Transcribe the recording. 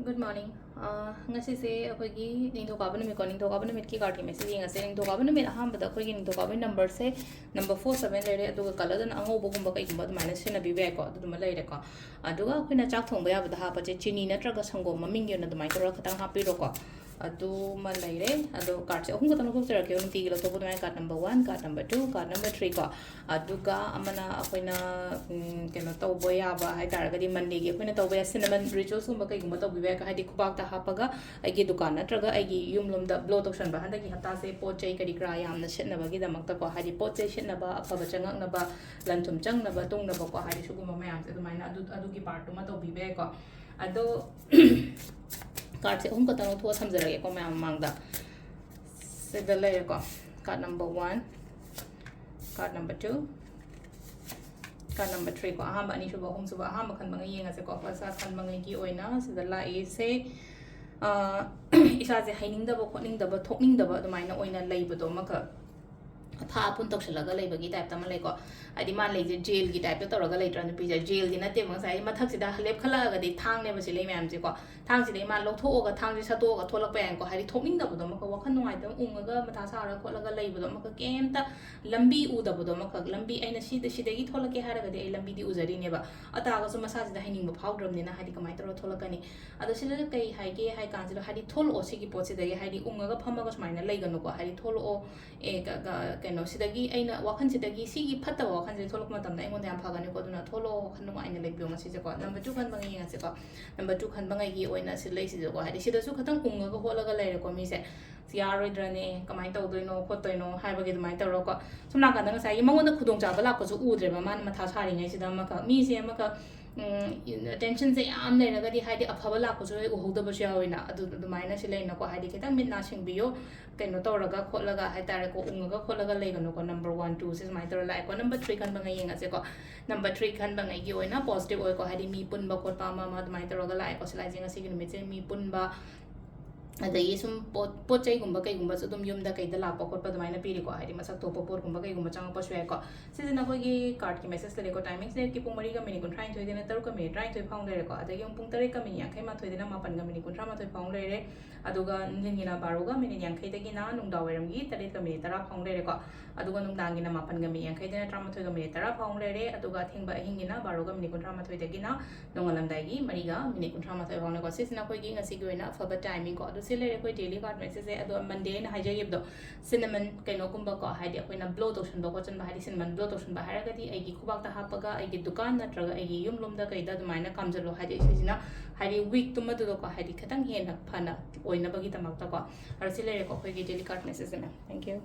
Good morning. Ngasigi akhoi ningthokaba numit ko ningthokaba numit ki card ki message ngase ningthokaba numit ahambada akhoi ningthokaba number se number 47 lere aduga color dan angobo gumba kai gumba minus sina bi be ko aduma lere ko aduga akhoi na chak thongba yabada ha pa che chini natraga sango maming yona dumai tora khatang ha piro ko adu ma lere adu card se ahum katang ko tera ke on ti gila to ko card number 1 card number 2 card number 3 ko aduga amana akhoi na keno to boya ba hai tar ga di monday ge akhoi na to boya cinnamon rituals gumba kai gumba to bi be ka hai di khubak ta hapaga aigi dukan natraga aigi yumlom da blow tokshan ba handa ki hata se pot chai kadi kra yam na shet na ba gi damak ta ko hadi pot chai shet na ba afaba changak na ba lanthum chang na ba tung na ba ko hadi suguma mayam se dumaina adu ki part ma to bi be ko ado card se ka tang tho samjara ge ko mayam mangda se da le ko card number 1 card number 2 card number 3 ko ahamba ani shuba hum suba ahamba khan bangai yenga se ko first khan bangai ki oina se da la e se isa se haining da ba khotning da ba thokning da ba dumaina oina leibo maka tha pun toksalaga leibagi type ta ma lei ko adi man lei je jail gi type ta toraga lei tran pi ja jail di na te mang sai mathak sida lep khala ga di thang ne ba si lei myam ji ko thang si dei ma lo tho ga thang ji sa to ga tholak pa yang ko hari thokning da ba maka wakhan nuai ta ung ga matha sa ra kholaga leibo maka kem ta lambi u da ba maka lambi aina si da gi tholak ke hara ga de lambi di uzari ne ba ata ga su masa sida haining ba phawdram ne na hari kamai toro tholak ani ada sila kai hai ge hai kan sila hari thol o si gi pot si da ge hari ung ga phama ga smaina lei ga no ko hari thol o e ga keno sidagi aina wakhan sidagi sigi phatta wakhan je tholok ma tamna engon yam phagani ko duna tholo khanu aina lebiong asi je ko number 2 khan bangai nga se ko number 2 khan bangai gi oina silai si je ko hadi sida su khatang kunga ga holaga leire ko mi se siaroi drane kamai taw doino khotoino haiba gi dumai tawro ko sumna ka dang sai mangon da khudong cha ba la ko su udre ba man matha sari ngai sida ma ka mi se ma ka attention se am le na ga di haidi afaba la ko so u hoda ba sha oina adu dumaina si leina ko haidi ketang min na sing biyo keno toraga kholaga hai tare ko unga kholaga leiga no ko number 1 2 is my tor lai ko number 3 kan bangai yenga se ko number 3 kan bangai gi oina positive oi ko haidi mi pun ba ko pa ma dumai toraga lai ko silai jinga si gi mi che mi pun ba adai sum pot chai gumba kai gumba su dum yum da kai da la pakot pa dumaina piri ko haidi masak to popor gumba kai gumba chang pa shwe ko season ko gi card ki message le ko timing se ki pung mari ga mini kun trying thoi dina taru ka mini trying thoi phang le ko adai yung pung tare ka mini yankai ma thoi dina ma pan ga mini kun tra ma thoi phang le re aduga nin gina baru ga mini yankai da gina nung da weram gi tare ka mini tara phang le ko aduga nung dang gina ma pan ga mini yankai dina tra ma thoi ga mini tara phang le re aduga thing ba hing gina baru ga mini kun tra ma thoi da gina nung alam dai gi mari ga mini kun tra ma thoi phang le ko season ko gi ngasi gi na for the timing ko adu se le ko daily card message ado monday na haja yebdo cinnamon kaino kumba ko haidi akoina blow tokshan ba ko chan ba haidi cinnamon blow tokshan ba haraga di ai gi khubak ta hapaga ai gi dukan natraga ai gi yumlom da kai da dumaina kamjalo haidi sijina haidi week tuma do ko haidi khatang hena phana oina bagi tamak ta ko ar sile ko khoi gi daily card message na thank you